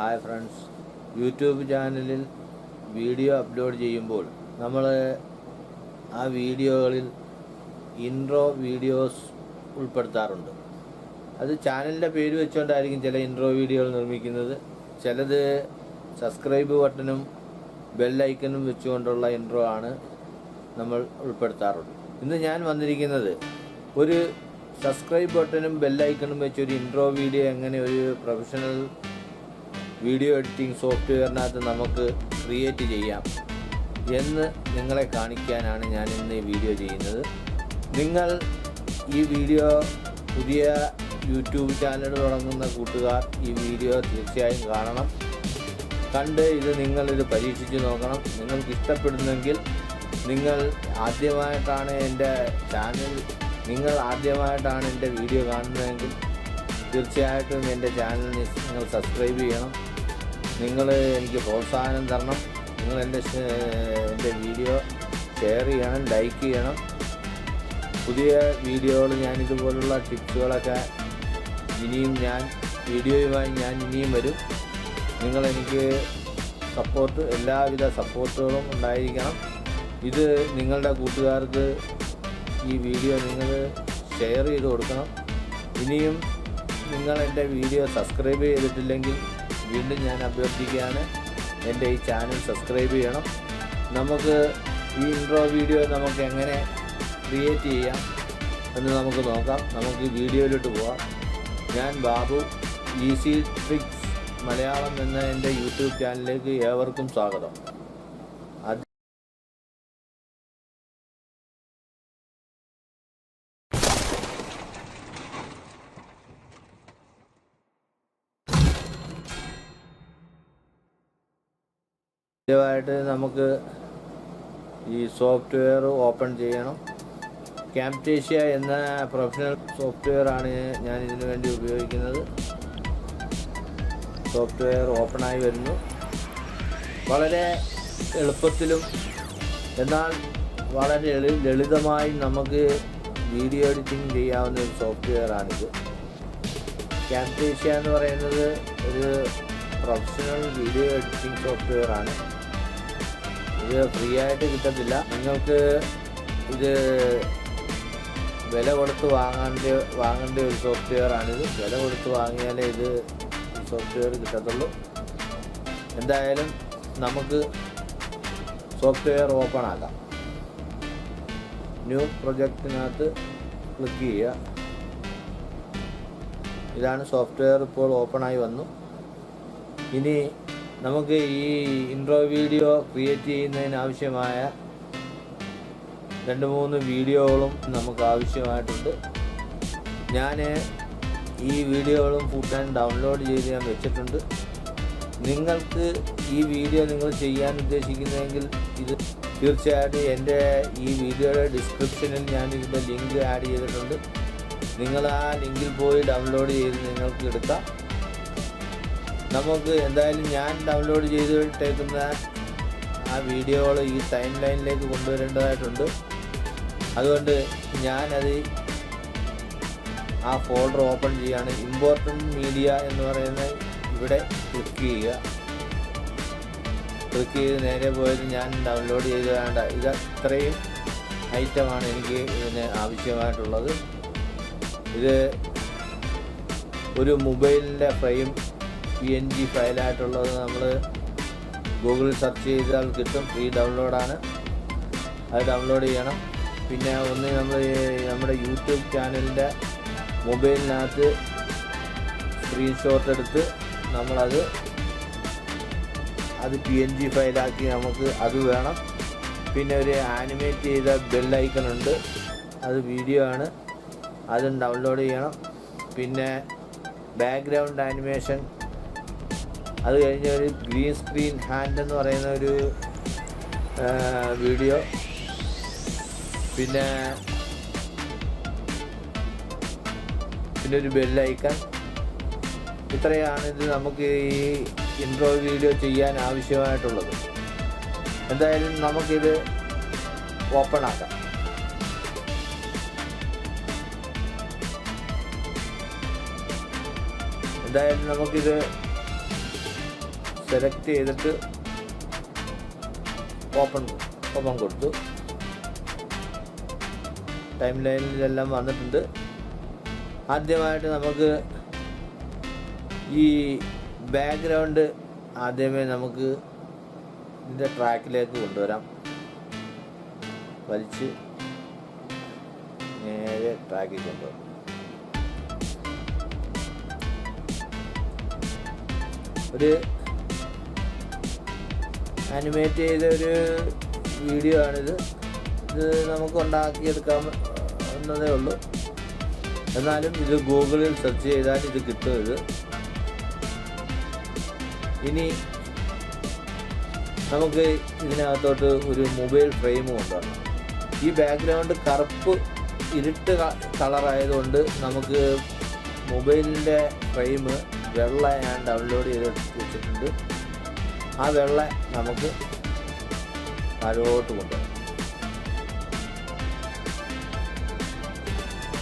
Hi friends, YouTube ചാനലിൽ video upload ചെയ്യുമ്പോൾ നമ്മൾ ആ വീഡിയോകളിൽ ഇൻട്രോ വീഡിയോസ് ഉൾപ്പെടുത്താറുണ്ട്. അത് ചാനലിൻ്റെ പേര് വെച്ചുകൊണ്ടായിരിക്കും ചില ഇൻട്രോ വീഡിയോകൾ നിർമ്മിക്കുന്നത്. ചിലത് സബ്സ്ക്രൈബ് ബട്ടണും ബെല്ലൈക്കനും വെച്ചുകൊണ്ടുള്ള ഇൻട്രോ ആണ് നമ്മൾ ഉൾപ്പെടുത്താറുള്ളത്. ഇന്ന് ഞാൻ വന്നിരിക്കുന്നത് ഒരു സബ്സ്ക്രൈബ് ബട്ടണും ബെല്ലൈക്കണും വെച്ചൊരു ഇൻട്രോ വീഡിയോ എങ്ങനെ ഒരു പ്രൊഫഷണൽ വീഡിയോ എഡിറ്റിംഗ് സോഫ്റ്റ്വെയറിനകത്ത് നമുക്ക് ക്രിയേറ്റ് ചെയ്യാം എന്ന് നിങ്ങളെ കാണിക്കാനാണ് ഞാൻ ഇന്ന് ഈ വീഡിയോ ചെയ്യുന്നത്. നിങ്ങൾ ഈ വീഡിയോ പുതിയ യൂട്യൂബ് ചാനൽ തുടങ്ങുന്ന കൂട്ടുകാർ ഈ വീഡിയോ തീർച്ചയായും കാണണം. കണ്ട് നിങ്ങളിത് പരീക്ഷിച്ച് നോക്കണം. നിങ്ങൾക്ക് ഇഷ്ടപ്പെടുന്നെങ്കിൽ നിങ്ങൾ ആദ്യമായിട്ടാണ് എൻ്റെ വീഡിയോ കാണുന്നതെങ്കിൽ തീർച്ചയായിട്ടും എൻ്റെ ചാനലിന് നിങ്ങൾ സബ്സ്ക്രൈബ് ചെയ്യണം. നിങ്ങൾ എനിക്ക് പ്രോത്സാഹനം തരണം. നിങ്ങൾ എൻ്റെ വീഡിയോ ഷെയർ ചെയ്യണം, ലൈക്ക് ചെയ്യണം. പുതിയ വീഡിയോകൾ ഞാനിതുപോലുള്ള ടിപ്സുകളൊക്കെ വീഡിയോയുമായി ഞാൻ ഇനിയും വരും. നിങ്ങളെനിക്ക് എല്ലാവിധ സപ്പോർട്ടുകളും ഉണ്ടായിരിക്കണം. ഇത് നിങ്ങളുടെ കൂട്ടുകാർക്ക് ഈ വീഡിയോ നിങ്ങൾ ഷെയർ ചെയ്ത് കൊടുക്കണം. ഇനിയും നിങ്ങൾ എൻ്റെ വീഡിയോ സബ്സ്ക്രൈബ് ചെയ്തിട്ടില്ലെങ്കിൽ വീണ്ടും ഞാൻ അഭ്യർത്ഥിക്കുകയാണ്, എൻ്റെ ഈ ചാനൽ സബ്സ്ക്രൈബ് ചെയ്യണം. നമുക്ക് ഈ ഇൻട്രോ വീഡിയോ നമുക്ക് എങ്ങനെ ക്രിയേറ്റ് ചെയ്യാം എന്ന് നമുക്ക് നോക്കാം. നമുക്ക് വീഡിയോയിലോട്ട് പോകാം. ഞാൻ ബാബു, ഈസി ട്രിക്സ് മലയാളം എന്ന എൻ്റെ യൂട്യൂബ് ചാനലിലേക്ക് ഏവർക്കും സ്വാഗതം. ആദ്യമായിട്ട് നമുക്ക് ഈ സോഫ്റ്റ്വെയർ ഓപ്പൺ ചെയ്യണം. ക്യാംറ്റേഷ്യ എന്ന പ്രൊഫഷണൽ സോഫ്റ്റ്വെയർ ആണ് ഞാൻ ഇതിനു വേണ്ടി ഉപയോഗിക്കുന്നത്. സോഫ്റ്റ്വെയർ ഓപ്പണായി വരുന്നു. വളരെ എളുപ്പത്തിലും എന്നാൽ വളരെ ലളിതമായി നമുക്ക് വീഡിയോ എഡിറ്റിംഗ് ചെയ്യാവുന്ന ഒരു സോഫ്റ്റ്വെയർ ആണിത്. ക്യാംറ്റേഷ്യ എന്ന് പറയുന്നത് ഒരു പ്രൊഫഷണൽ വീഡിയോ എഡിറ്റിംഗ് സോഫ്റ്റ്വെയർ ആണ്. ഇത് ഫ്രീ ആയിട്ട് കിട്ടത്തില്ല. നിങ്ങൾക്ക് ഇത് വില കൊടുത്ത് വാങ്ങേണ്ട ഒരു സോഫ്റ്റ്വെയർ ആണിത്. വില കൊടുത്ത് വാങ്ങിയാലേ ഇത് സോഫ്റ്റ്വെയർ കിട്ടത്തുള്ളൂ. എന്തായാലും നമുക്ക് സോഫ്റ്റ്വെയർ ഓപ്പൺ ആക്കാം. ന്യൂ പ്രൊജക്റ്റിനകത്ത് ക്ലിക്ക് ചെയ്യുക. ഇതാണ് സോഫ്റ്റ്വെയർ, ഇപ്പോൾ ഓപ്പണായി വന്നു. ഇനി നമുക്ക് ഈ ഇൻട്രോ വീഡിയോ ക്രിയേറ്റ് ചെയ്യുന്നതിന് ആവശ്യമായ 2-3 വീഡിയോകളും നമുക്ക് ആവശ്യമായിട്ടുണ്ട്. ഞാൻ ഈ വീഡിയോകളും ഫുട്ടൻ ഡൗൺലോഡ് ചെയ്ത് ഞാൻ വെച്ചിട്ടുണ്ട്. നിങ്ങൾക്ക് ഈ വീഡിയോ നിങ്ങൾ ചെയ്യാൻ ഉദ്ദേശിക്കുന്നതെങ്കിൽ ഇത് തീർച്ചയായിട്ടും എൻ്റെ ഈ വീഡിയോയുടെ ഡിസ്ക്രിപ്ഷനിൽ ഞാൻ ഇതിൻ്റെ ലിങ്ക് ആഡ് ചെയ്തിട്ടുണ്ട്. നിങ്ങൾ ആ ലിങ്കിൽ പോയി ഡൗൺലോഡ് ചെയ്ത് നിങ്ങൾക്ക് എടുക്കാം. നമുക്ക് എന്തായാലും ഞാൻ ഡൗൺലോഡ് ചെയ്തിട്ടേക്കുന്ന ആ വീഡിയോകൾ ഈ ടൈം ലൈനിലേക്ക് കൊണ്ടുവരേണ്ടതായിട്ടുണ്ട്. അതുകൊണ്ട് ഞാനത് ആ ഫോൾഡർ ഓപ്പൺ ചെയ്യുകയാണ്. ഇമ്പോർട്ടൻറ്റ് മീഡിയ എന്ന് പറയുന്ന ഇവിടെ ക്ലിക്ക് ചെയ്യുക. ക്ലിക്ക് ചെയ്ത് നേരെ പോയത് ഞാൻ ഡൗൺലോഡ് ചെയ്ത് ഇത് ഇത്രയും ഐറ്റമാണ് എനിക്ക് ഇതിന് ആവശ്യമായിട്ടുള്ളത്. ഇത് ഒരു മൊബൈലിൻ്റെ ഫ്രെയിം PNG ഫയലായിട്ടുള്ളത് നമ്മൾ ഗൂഗിളിൽ സെർച്ച് ചെയ്താൽ കിട്ടും. ഫ്രീ ഡൗൺലോഡാണ്. അത് ഡൗൺലോഡ് ചെയ്യണം. പിന്നെ നമ്മുടെ യൂട്യൂബ് ചാനലിൻ്റെ മൊബൈലിനകത്ത് സ്ക്രീൻഷോട്ട് എടുത്ത് നമ്മളത് PNG ഫയലാക്കി നമുക്ക് അത് വേണം. പിന്നെ ഒരു ആനിമേറ്റ് ചെയ്ത ബെല്ലൈക്കൺ ഉണ്ട്, അത് വീഡിയോ ആണ്, അതും ഡൗൺലോഡ് ചെയ്യണം. പിന്നെ ബാക്ക്ഗ്രൗണ്ട് ആനിമേഷൻ, അത് കഴിഞ്ഞ് ഒരു ഗ്രീൻ സ്ക്രീൻ ഹാൻഡ് എന്ന് പറയുന്ന ഒരു വീഡിയോ, പിന്നെ ഒരു ബെല്ലൈക്കൺ. ഇത്രയാണ് ഇത് നമുക്ക് ഈ ഇൻട്രോ വീഡിയോ ചെയ്യാൻ ആവശ്യമായിട്ടുള്ളത്. എന്തായാലും നമുക്കിത് ഓപ്പൺ ആക്കാം. എന്തായാലും നമുക്കിത് സെലക്ട് ചെയ്തിട്ട് ഓപ്പൺ കൊടുത്തു. ടൈം ലൈനിലെല്ലാം വന്നിട്ടുണ്ട്. ആദ്യമായിട്ട് നമുക്ക് ഈ ബാക്ക്ഗ്രൗണ്ട് ആദ്യമേ നമുക്ക് ഇതിൻ്റെ ട്രാക്കിലേക്ക് കൊണ്ടുവരാം. വലിച്ച് നേരെ ട്രാക്കിൽ കൊണ്ടുവരാം. ഒരു ആനിമേറ്റ് ചെയ്ത ഒരു വീഡിയോ ആണിത്. ഇത് നമുക്ക് ഉണ്ടാക്കിയെടുക്കാവുന്നതേ ഉള്ളൂ. എന്നാലും ഇത് ഗൂഗിളിൽ സെർച്ച് ചെയ്താൽ ഇത് കിട്ടും. ഇത് ഇനി നമുക്ക് ഇതിനകത്തോട്ട് ഒരു മൊബൈൽ ഫ്രെയിം കൊണ്ടുവരണം. ഈ ബാക്ക്ഗ്രൗണ്ട് കറുപ്പ് ഇരുട്ട് കളറായതുകൊണ്ട് നമുക്ക് മൊബൈലിൻ്റെ ഫ്രെയിം വെള്ള ഞാൻ ഡൗൺലോഡ് ചെയ്ത് വെച്ചിട്ടുണ്ട്. ആ വെള്ള നമുക്ക് താഴോട്ട് കൊണ്ടുവരണം.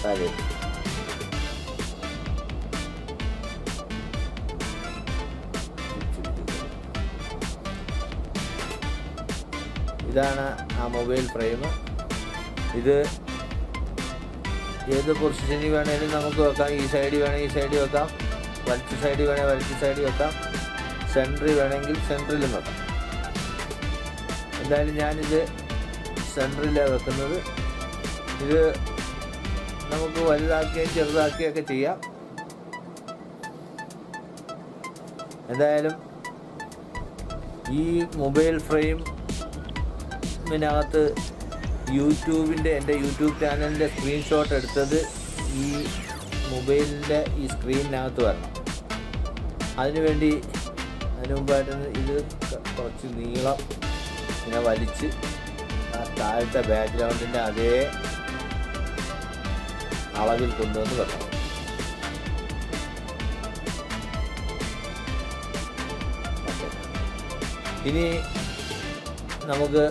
താഴേക്ക് ഇതാണ് ആ മൊബൈൽ ഫ്രെയിം. ഇത് ഏത് പൊസിഷനിൽ വേണമെങ്കിലും നമുക്ക് വെക്കാം. ഈ സൈഡിൽ വേണമെങ്കിൽ ഈ സൈഡിൽ വെക്കാം, വലത്ത് സൈഡിൽ വേണമെങ്കിൽ വലത്ത് സൈഡിൽ വെക്കാം, സെൻറ്ററിൽ വേണമെങ്കിൽ സെൻറ്ററിലും വെക്കാം. എന്തായാലും ഞാനിത് സെൻറ്ററിലാണ് വെക്കുന്നത്. ഇത് നമുക്ക് വലുതാക്കുകയും ചെറുതാക്കുകയൊക്കെ ചെയ്യാം. എന്തായാലും ഈ മൊബൈൽ ഫ്രെയിമിനകത്ത് എൻ്റെ യൂട്യൂബ് ചാനലിൻ്റെ സ്ക്രീൻഷോട്ട് എടുത്തത് ഈ മൊബൈലിൻ്റെ ഈ സ്ക്രീനിനകത്ത് വരണം. അതിനു മുമ്പായിട്ട് ഇത് കുറച്ച് നീളം ഇങ്ങനെ വലിച്ച് ആ താഴത്തെ ബാക്ക്ഗ്രൗണ്ടിൻ്റെ അതേ അളവിൽ കൊണ്ടുവന്ന് വെക്കണം. ഇനി നമുക്ക്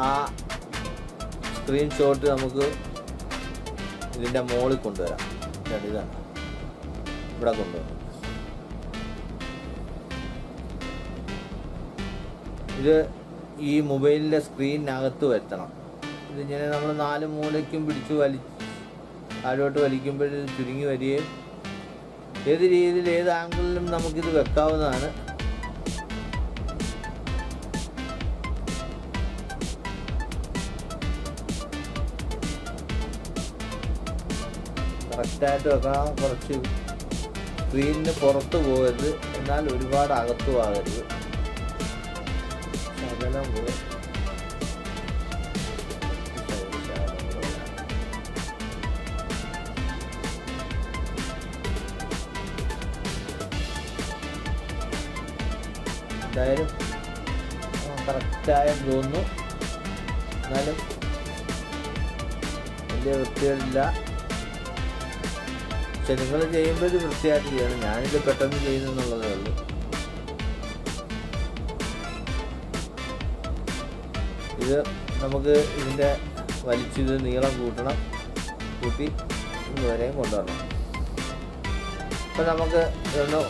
ആ സ്ക്രീൻഷോട്ട് നമുക്ക് ഇതിൻ്റെ മുകളിൽ കൊണ്ടുവരാം. ഇതാണ് ഇവിടെ കൊണ്ടുവരാം. ഇത് ഈ മൊബൈലിൻ്റെ സ്ക്രീനിനകത്ത് വരുത്തണം. ഇതിങ്ങനെ നമ്മൾ 4 മൂലയ്ക്കും പിടിച്ച് താഴോട്ട് വലിക്കുമ്പോൾ ചുരുങ്ങി വരികയും ഏത് രീതിയിൽ ഏത് ആംഗിളിലും നമുക്കിത് വെക്കാവുന്നതാണ്. കറക്റ്റായിട്ട് വെക്കണം. കുറച്ച് സ്ക്രീനിന് പുറത്ത് പോകരുത്, എന്നാൽ ഒരുപാട് അകത്തും ആകരുത്. ശകലം പോയി എന്തായാലും കറക്റ്റായെന്ന് തോന്നുന്നു. എന്നാലും വലിയ വൃത്തികളില്ല. പക്ഷെ നിങ്ങൾ ചെയ്യുമ്പോൾ ഇത് വൃത്തിയായിട്ട് ചെയ്യണം. ഞാനിത് പെട്ടെന്ന് ചെയ്യുന്നെന്നുള്ളതേ ഉള്ളൂ. ഇത് നമുക്ക് ഇതിൻ്റെ വലിച്ചിത് നീളം കൂട്ടി ഇതുവരെയും കൊണ്ടുവരണം. അപ്പം നമുക്ക് ഇതൊന്ന്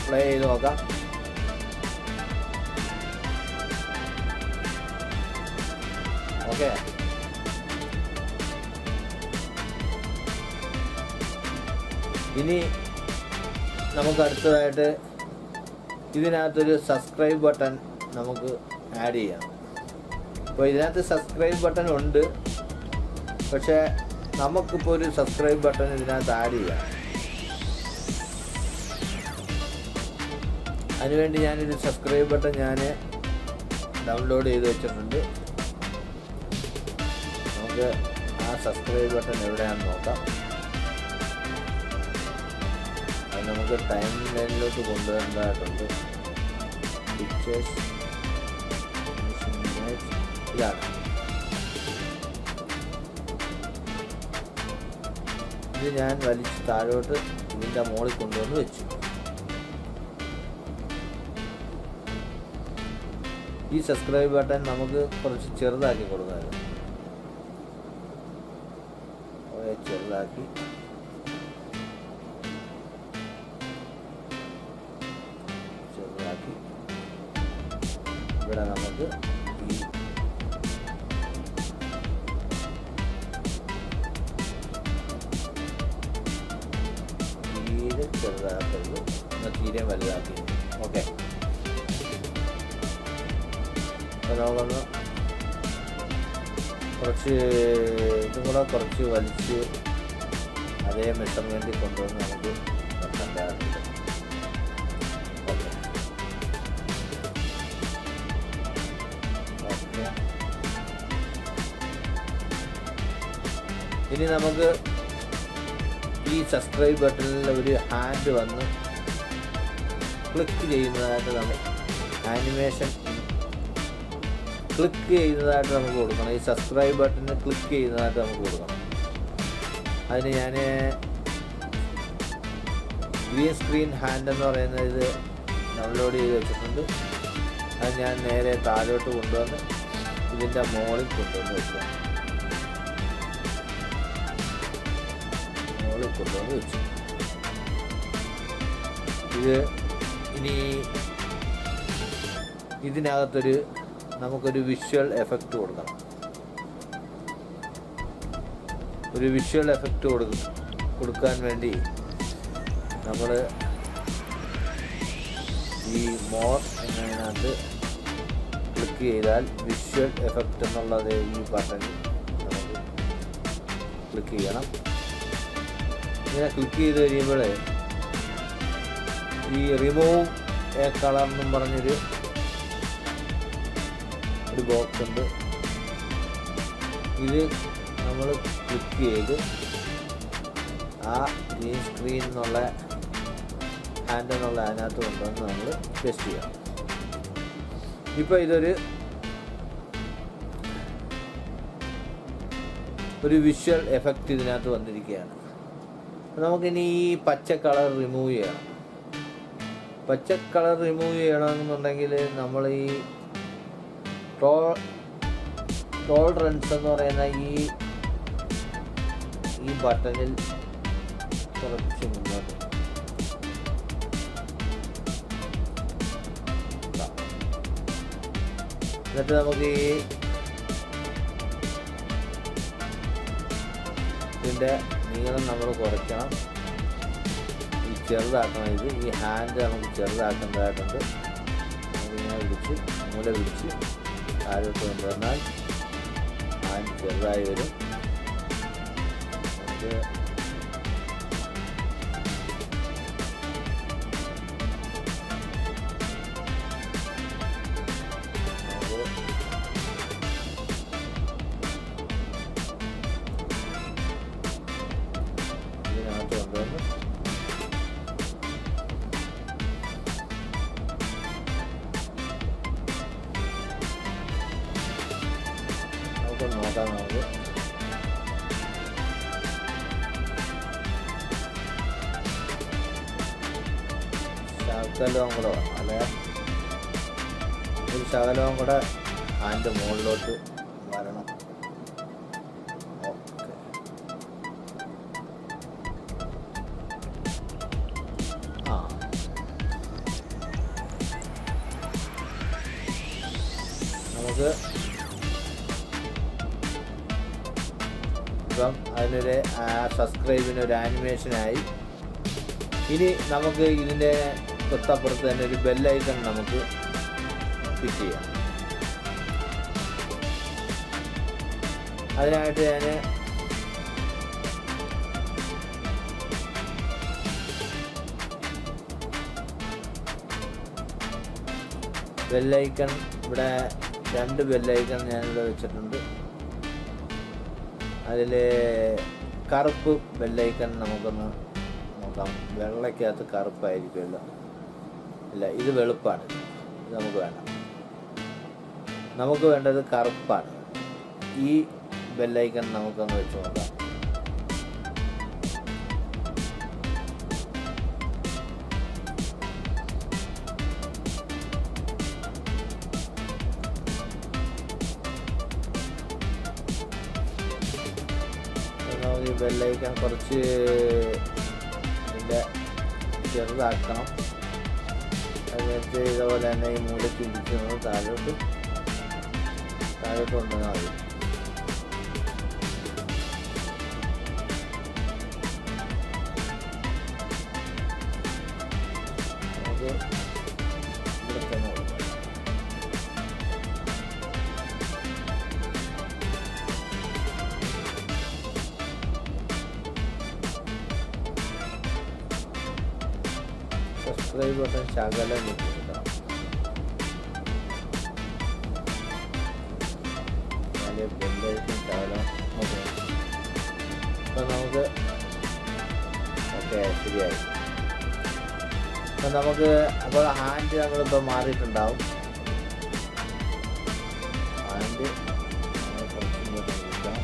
പ്ലേ ചെയ്ത് നോക്കാം. ഓക്കെ, ഇനി നമുക്ക് അടുത്തതായിട്ട് ഇതിനകത്തൊരു സബ്സ്ക്രൈബ് ബട്ടൺ നമുക്ക് ആഡ് ചെയ്യാം. അപ്പോൾ ഇതിനകത്ത് സബ്സ്ക്രൈബ് ബട്ടൺ ഉണ്ട്, പക്ഷേ നമുക്കിപ്പോൾ ഒരു സബ്സ്ക്രൈബ് ബട്ടൺ ഇതിനകത്ത് ആഡ് ചെയ്യാം. അതിനുവേണ്ടി ഞാനൊരു സബ്സ്ക്രൈബ് ബട്ടൺ ഡൗൺലോഡ് ചെയ്ത് വെച്ചിട്ടുണ്ട്. നമുക്ക് ആ സബ്സ്ക്രൈബ് ബട്ടൺ എവിടെയാണെന്ന് നോക്കാം. അത് നമുക്ക് ടൈം ലൈനിലോട്ട് കൊണ്ടുവരേണ്ടതായിട്ടുണ്ട്. പിക്ചേഴ്സ് ഇതാണ്. ഇത് ഞാൻ വലിച്ച് താഴോട്ട് ഇതിൻ്റെ മുകളിൽ കൊണ്ടുവന്ന് വെച്ചു. ഈ സബ്സ്ക്രൈബ് ബട്ടൺ നമുക്ക് കുറച്ച് ചെറുതാക്കി കൊടുക്കാമല്ലോ. ചെറുതാക്കി ഇവിടെ നമുക്ക് ഈ തീരെ ചെറുതാക്കരുത്, തീരെ വലുതാക്കി. ഓക്കെ, അപ്പോൾ നമുക്കൊന്ന് കുറച്ച് ഇതും കൂടെ കുറച്ച് വലിച്ച് അതേ മെഷർമെൻറ്റിൽ കൊണ്ടുവന്ന് നമുക്ക് വെക്കേണ്ടതുണ്ട്. ഓക്കെ ഓക്കെ ഇനി നമുക്ക് ഈ സബ്സ്ക്രൈബ് ബട്ടണിൽ ഒരു ഹാൻഡ് വന്ന് ക്ലിക്ക് ചെയ്യുന്നതായിട്ട് നമ്മൾ ആനിമേഷൻ ക്ലിക്ക് ചെയ്യുന്നതായിട്ട് നമുക്ക് കൊടുക്കണം. ഈ സബ്സ്ക്രൈബ് ബട്ടണിൽ ക്ലിക്ക് ചെയ്യുന്നതായിട്ട് നമുക്ക് കൊടുക്കണം. അതിന് ഞാൻ ഗ്രീൻ സ്ക്രീൻ ഹാൻഡ് എന്ന് പറയുന്ന ഇത് ഡൗൺലോഡ് ചെയ്ത് വെച്ചിട്ടുണ്ട്. അത് ഞാൻ നേരെ താഴോട്ട് കൊണ്ടുവന്ന് ഇതിൻ്റെ മുകളിൽ കൊണ്ടുവന്ന് വെക്കുക. മുകളിൽ കൊണ്ടുവന്ന് വെച്ചു. ഇത് ഇനി ഇതിനകത്തൊരു നമുക്കൊരു വിഷ്വൽ എഫക്റ്റ് കൊടുക്കണം. ഒരു വിഷ്വൽ എഫക്റ്റ് കൊടുക്കാൻ വേണ്ടി നമ്മൾ ഈ മോർ എന്നതിനകത്ത് ക്ലിക്ക് ചെയ്താൽ വിഷ്വൽ എഫക്റ്റ് എന്നുള്ളത് ഈ ബട്ടണിൽ നമുക്ക് ക്ലിക്ക് ചെയ്യണം. ഇങ്ങനെ ക്ലിക്ക് ചെയ്ത് കഴിയുമ്പോൾ ഈ റിമൂവ് എ കളർ എന്നും പറഞ്ഞൊരു ബോക്സ് ഉണ്ട്. ഇത് നമ്മൾ ക്ലിക്ക് ചെയ്ത് ആ ഗ്രീൻ സ്ക്രീൻ എന്നുള്ള ഹാൻഡ് എന്നുള്ള അതിനകത്ത് കൊണ്ടുവന്ന് നമ്മൾ ടെസ്റ്റ് ചെയ്യണം. ഇപ്പോൾ ഇതൊരു വിഷ്വൽ എഫക്റ്റ് ഇതിനകത്ത് വന്നിരിക്കുകയാണ്. നമുക്കിനി ഈ പച്ച കളർ റിമൂവ് ചെയ്യണം. പച്ച കളർ റിമൂവ് ചെയ്യണമെന്നുണ്ടെങ്കിൽ നമ്മൾ ഈ ടോളറൻസ് എന്ന് പറയുന്ന ഈ ബട്ടണിൽ കുറച്ച് മുന്നോട്ട് എന്നിട്ട് നമുക്ക് ഇതിൻ്റെ നീളം നമ്മൾ കുറയ്ക്കണം. ഈ ചെറുതാക്കണം. ഈ ഹാൻഡ് നമുക്ക് ചെറുതാക്കേണ്ടതായിട്ടുണ്ട്. നമുക്കിങ്ങനെ പിടിച്ച് മൂല പിടിച്ച് താഴോട്ട് കൊണ്ടുവന്നാൽ ഹാൻഡ് ചെറുതായി വരും. നമുക്ക് ഇതിനകത്ത് കൊണ്ടുവന്ന് നോക്കാം. നമുക്ക് ശകലവും കൂടെ വേണം. അല്ലെ ഒരു ശകലവും കൂടെ ഹാൻഡ് മുകളിലോട്ട് വരണം. ഓക്കെ, നമുക്ക് ഇപ്പം അതിനൊരു സബ്സ്ക്രൈബിനൊരു ആനിമേഷനായി. ഇനി നമുക്ക് ഇതിൻ്റെ തൊട്ടപ്പുറത്ത് തന്നെ ഒരു ബെല്ലൈക്കൺ നമുക്ക് ഫിറ്റ് ചെയ്യാം. അതിനായിട്ട് ഞാൻ ബെല്ലൈക്കൺ ഇവിടെ 2 ബെല്ലൈക്കൺ ഞാനിവിടെ വെച്ചിട്ടുണ്ട്. അതിൽ കറുപ്പ് ബെല്ലൈക്കൺ നമുക്കൊന്ന് നോക്കാം. വെള്ളയ്ക്കകത്ത് കറുപ്പായിരിക്കുമല്ലോ. ഇല്ല, ഇത് വെളുപ്പാണ്. ഇത് നമുക്ക് വേണ്ട. നമുക്ക് വേണ്ടത് കറുപ്പാണ്. ഈ ബെല്ലൈക്കൺ നമുക്കൊന്ന് വെച്ച് നോക്കാം. നമുക്ക് ഈ ബെല്ലൈക്കൺ കുറച്ച് ഇതിൻ്റെ ചെറുതാക്കണം. അത് നേരത്തെ ചെയ്തപോലെ തന്നെ ഈ മൂലയ്ക്ക് ഇടിച്ച് നമ്മൾ താഴോട്ട് കൊണ്ടുവന്നാൽ മതി. നമുക്ക് ഇവിടെ തന്നെ കൊടുക്കാം. സബ്സ്ക്രൈബ് ബട്ടൺ ശകലം കൊടുക്കണം. ശകലം അപ്പം നമുക്ക് ഓക്കെ ശരിയായി. അപ്പം നമുക്ക് അപ്പോൾ ഹാൻഡ് നമ്മളിപ്പോൾ മാറിയിട്ടുണ്ടാവും. ഹാൻഡ് കുറച്ചുകൂടി കൊടുക്കാം.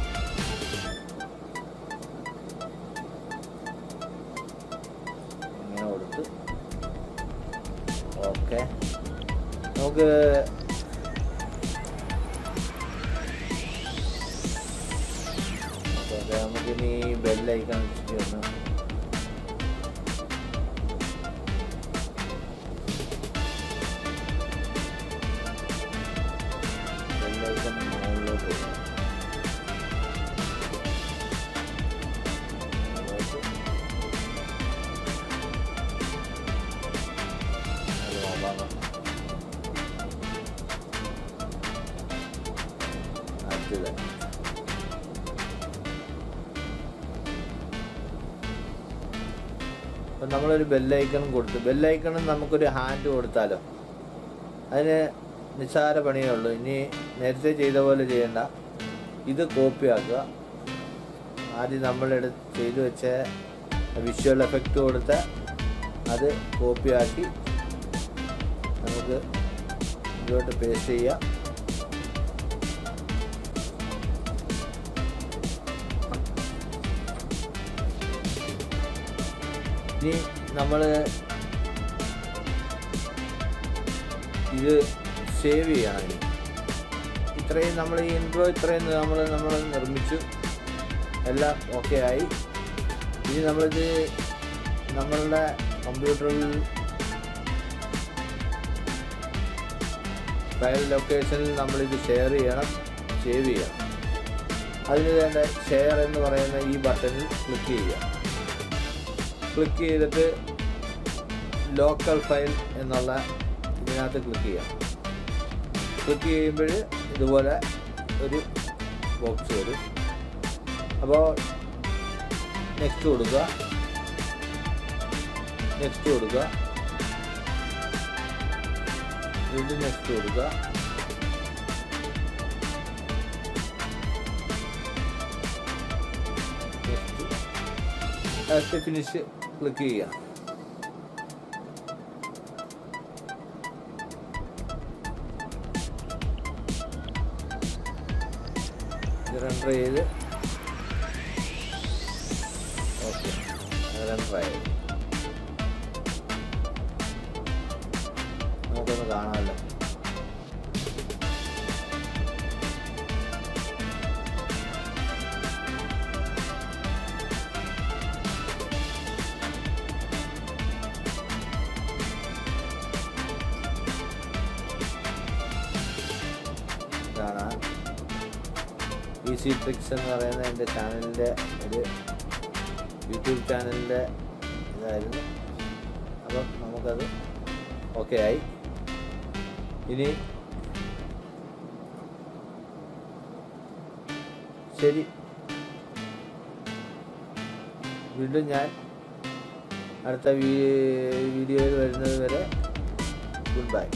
ഇങ്ങനെ കൊടുത്ത് ഓക്കെ. നമുക്ക് നമുക്കിനി ബെല്ലൈക്കൺ ഒന്ന് ബെല്ലൈക്കൺ മുകളിലോട്ട് വരും. അടുത്തത് അപ്പം നമ്മളൊരു ബെല്ലൈക്കണും കൊടുത്തു. ബെല്ലൈക്കണും നമുക്കൊരു ഹാൻഡ് കൊടുത്താലോ? അതിന് നിസ്സാര പണിയേ ഉള്ളൂ. ഇനി നേരത്തെ ചെയ്ത പോലെ ചെയ്യേണ്ട. ഇത് കോപ്പി ആക്കുക. ആദ്യം ചെയ്തു വെച്ച വിഷ്വൽ എഫക്റ്റ് കൊടുത്ത് അത് കോപ്പിയാക്കി നമുക്ക് ഇങ്ങോട്ട് പേസ്റ്റ് ചെയ്യാം. ഇനി നമ്മൾ ഇത് സേവ് ചെയ്യണം. ഇത്രയും നമ്മൾ ഈ ഇൻട്രോ ഇത്രയും നമ്മൾ നിർമ്മിച്ചു. എല്ലാം ഓക്കെ ആയി. ഇനി നമ്മളിത് നമ്മളുടെ കമ്പ്യൂട്ടറിൽ ഫയൽ ലൊക്കേഷനിൽ നമ്മളിത് ഷെയർ ചെയ്യണം, സേവ് ചെയ്യണം. അതിന് വേണ്ട ഷെയർ എന്ന് പറയുന്ന ഈ ബട്ടണിൽ ക്ലിക്ക് ചെയ്യുക. ക്ലിക്ക് ചെയ്തിട്ട് ലോക്കൽ ഫയൽ എന്നുള്ള ഇതിനകത്ത് ക്ലിക്ക് ചെയ്യാം. ക്ലിക്ക് ചെയ്യുമ്പോൾ ഇതുപോലെ ഒരു ബോക്സ് വരും. അപ്പോൾ നെക്സ്റ്റ് കൊടുക്കുക. വീണ്ടും നെക്സ്റ്റ് കൊടുക്കുക. നെക്സ്റ്റ് ഫിനിഷ് ക്ലിക്ക് ചെയ്യാം. റെൻഡർ ചെയ്ത് ഓക്കെ റെൻഡർ ആയി. നമുക്കൊന്ന് കാണാമല്ലോ. ഈസി ട്രിക്സ് എന്ന് പറയുന്ന എൻ്റെ ചാനലിൻ്റെ ഒരു യൂട്യൂബ് ചാനലിൻ്റെ ഇതായിരുന്നു. അപ്പം നമുക്കത് ഓക്കെ ആയി. ഇനി ശരി, വീണ്ടും ഞാൻ അടുത്ത വീഡിയോയിൽ വരുന്നത് വരെ ഗുഡ് ബൈ.